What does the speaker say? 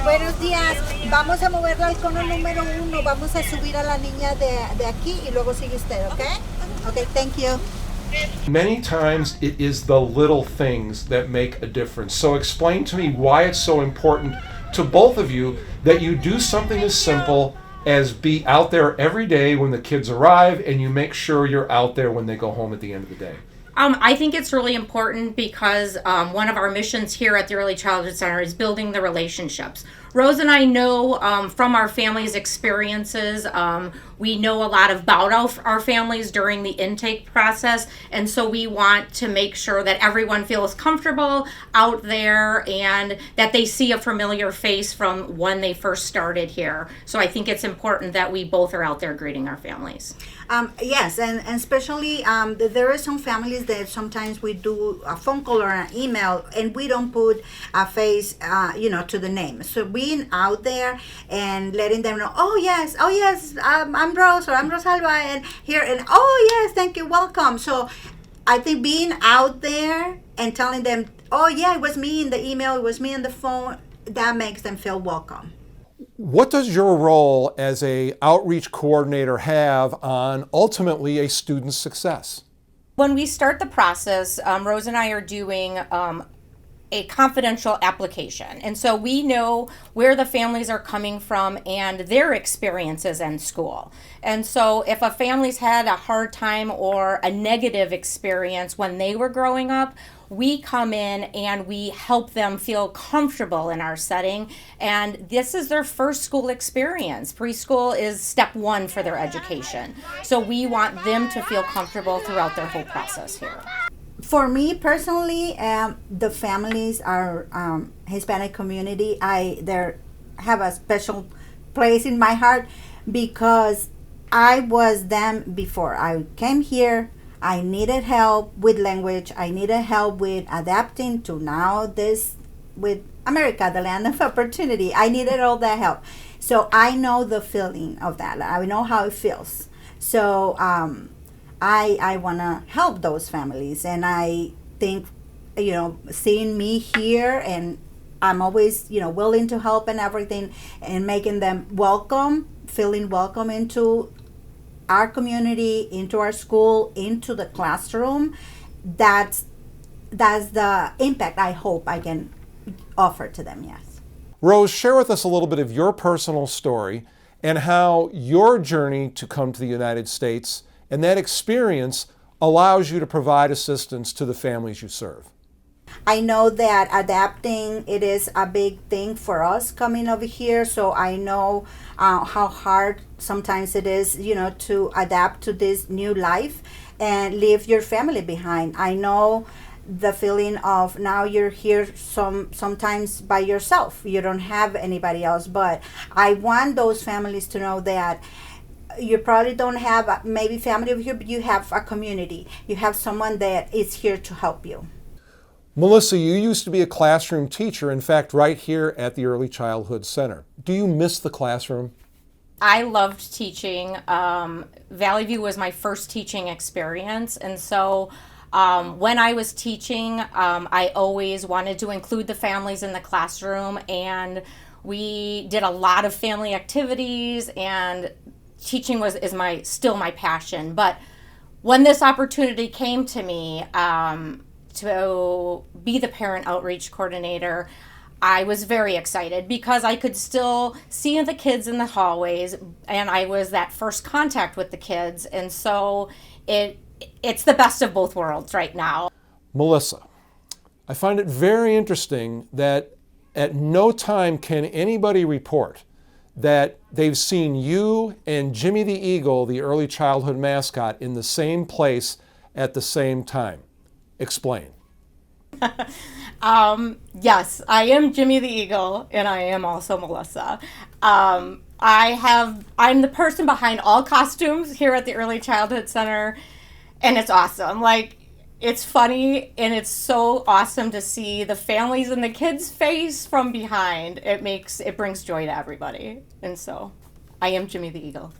Buenos días. Vamos a mover al cono número 1. Vamos a subir a la niña de aquí y luego sigue usted, ¿ok? Okay, thank you. Many times it is the little things that make a difference. So explain to me why it's so important to both of you that you do something as simple as be out there every day when the kids arrive, and you make sure you're out there when they go home at the end of the day. I think it's really important because one of our missions here at the Early Childhood Center is building the relationships. Rose and I know from our family's experiences, we know a lot about our families during the intake process, and so we want to make sure that everyone feels comfortable out there and that they see a familiar face from when they first started here. So I think it's important that we both are out there greeting our families. Yes, and especially there are some families that sometimes we do a phone call or an email and we don't put a face, to the name. So being out there and letting them know, oh yes, I'm Rose or I'm Rosalba and here, and oh yes, thank you, welcome. So I think being out there and telling them, oh yeah, it was me in the email, it was me on the phone, that makes them feel welcome. What does your role as a outreach coordinator have on ultimately a student's success? When we start the process, Rose and I are doing a confidential application. And so we know where the families are coming from and their experiences in school. And so if a family's had a hard time or a negative experience when they were growing up, we come in and we help them feel comfortable in our setting. And this is their first school experience. Preschool is step one for their education. So we want them to feel comfortable throughout their whole process here. For me personally, the families are Hispanic community. They have a special place in my heart because I was them before I came here. I needed help with language. I needed help with adapting to now this with America, the land of opportunity. I needed all that help. So I know the feeling of that. I know how it feels. So I want to help those families. And I think, seeing me here, and I'm always, willing to help and everything, and making them welcome, feeling welcome into our community, into our school, into the classroom. That's the impact I hope I can offer to them, yes. Rose, share with us a little bit of your personal story and how your journey to come to the United States and that experience allows you to provide assistance to the families you serve. I know that adapting, it is a big thing for us coming over here, so I know how hard sometimes it is, to adapt to this new life and leave your family behind. I know the feeling of now you're here sometimes by yourself. You don't have anybody else, but I want those families to know that you probably don't have maybe family over here, but you have a community. You have someone that is here to help you. Melissa, you used to be a classroom teacher, in fact, right here at the Early Childhood Center. Do you miss the classroom? I loved teaching. Valley View was my first teaching experience, and so when I was teaching, I always wanted to include the families in the classroom, and we did a lot of family activities, and teaching is still my passion. But when this opportunity came to me to be the parent outreach coordinator, I was very excited because I could still see the kids in the hallways, and I was that first contact with the kids, and so it's the best of both worlds right now. Melissa, I find it very interesting that at no time can anybody report that they've seen you and Jimmy the Eagle, the early childhood mascot, in the same place at the same time. Explain. Yes, I am Jimmy the Eagle, and I am also Melissa. I'm the person behind all costumes here at the Early Childhood Center, and it's awesome. It's funny, and it's so awesome to see the families and the kids' face from behind. It brings joy to everybody, and so I am Jimmy the Eagle.